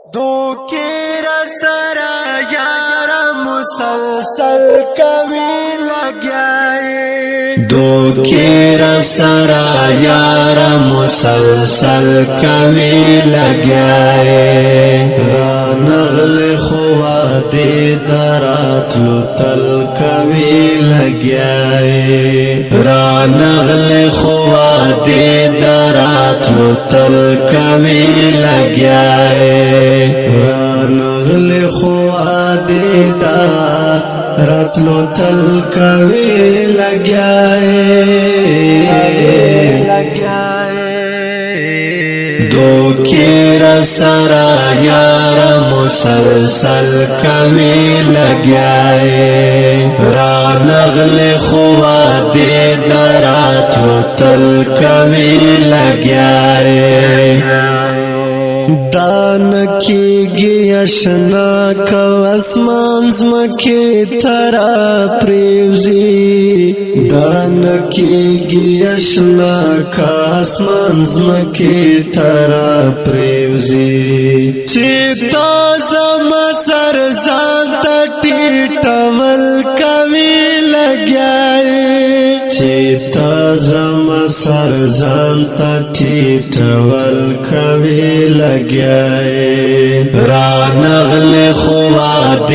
دوکیر سرا یارا مسلسل کمی لگیائے دوکیر سرا یارا مسلسل کمی لگیائے رانغل خواد درات لطل کمی لگیائے رانغل خواد درات لطل کمی لگیائے رانغل خواد دا راتلو تل کوي لګیائے دوکیر سرا یارا مسلسل کمی لگیائے رانغل خواد دراتلو تل کمی لگیائے دان کیږي اشنا کو اسمان زمکه ترا پریوزی دان کیږي اشنا کو اسمان زمکه ترا پریوزی چې تازم سر ځان ټټول کوي لګیائے چې تازم سر ځان ټټول کوي لگیائے رانغل خواد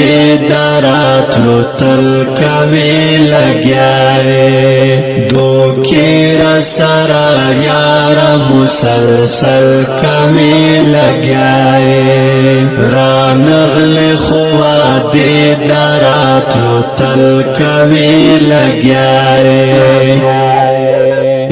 دراتلو تل کمی لگیائے دوکیر سرا یارا مسلسل کمی لگیائے رانغل خواد دراتلو تل کمی لگیائے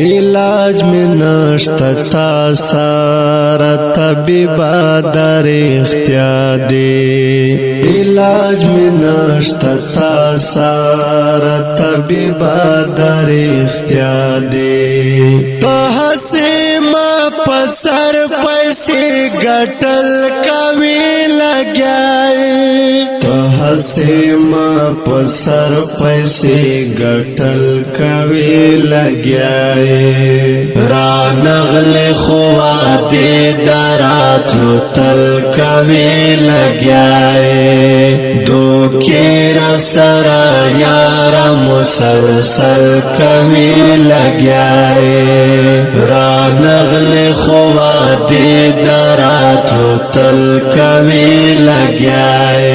علاج میں نشتا تا سارا طبیبا در اختیار دے علاج میں نشتا تا سارا طبیبا در اختیار دے تو ہسی ما پسر پیسے گٹل کمی لگیائے تو ہسی ما پسر پیسے گٹل کمی لگیائے رانغل خواد دراتلو تل کمی لگیائے دوکیر سرا یارا مسلسل کمی لگیائے رانغل خواد دراتلو تل کمی لگیائے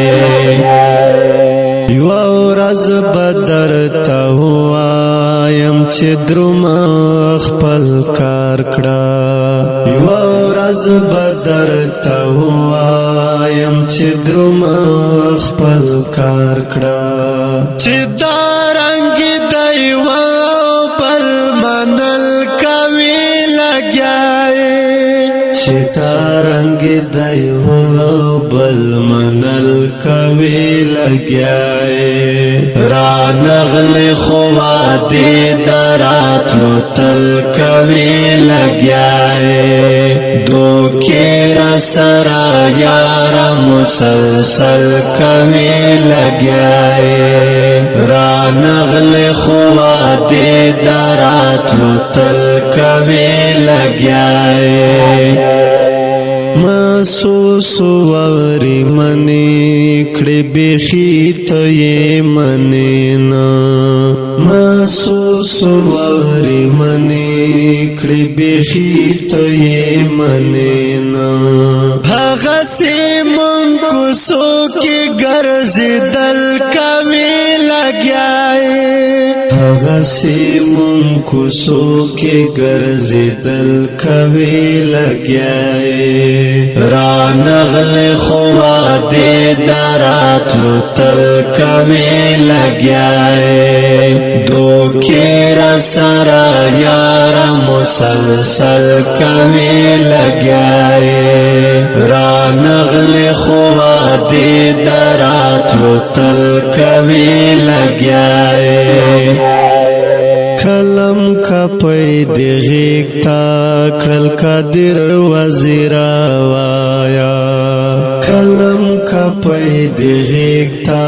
یو ورځ بدر ته وایم چې دروما خپل کار کړه یو ورځ بدر ته وایم چې دروما خپل کار کړه چې دا رنگ دیوا بل منل کوي لګیائے چې دا رنگ دیوا بل منل کوي لګیائے رانغل خواد دراتلو تل کمی لگیائے دوکیر سرا یارا مسلسل کمی لگیائے رانغل خواد دراتلو تل کمی لگیائے محسوس وری منی کړي بخي ته یې منینا محسوس وری منی کړي بخي ته یې منینا هغه سیمون کو سو کې ګرځیدل کمی لګیائے هغه سیمون کو سو کې ګرځیدل کوي لګیائے رانغل خواد دراتلو تل کمی لگیائے دوکیر سرا یارا مسلسل کمی لگیائے رانغل خواد دراتلو تل کمی لگیائے کلم کا پید غیگ تا کرل قادر وزیر وایا کلم کا پید غیگ تا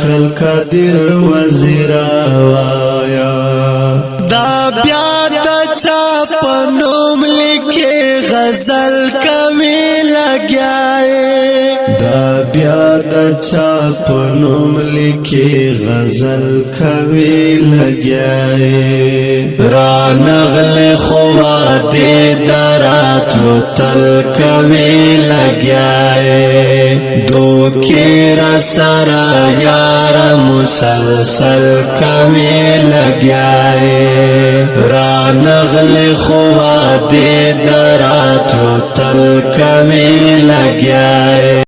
کرل قادر وزیر وایا دا بیا دا چاپ نوم لکھے غزل کمی لگیائے یاد چا پنوم لکی غزل کوي لګیاي را نغل خوا دې دراتلو تل کوي لګیاي دوکې را سره یار مسلسل کوي لګیاي را نغل خوا دې دراتلو تل کوي لګیاي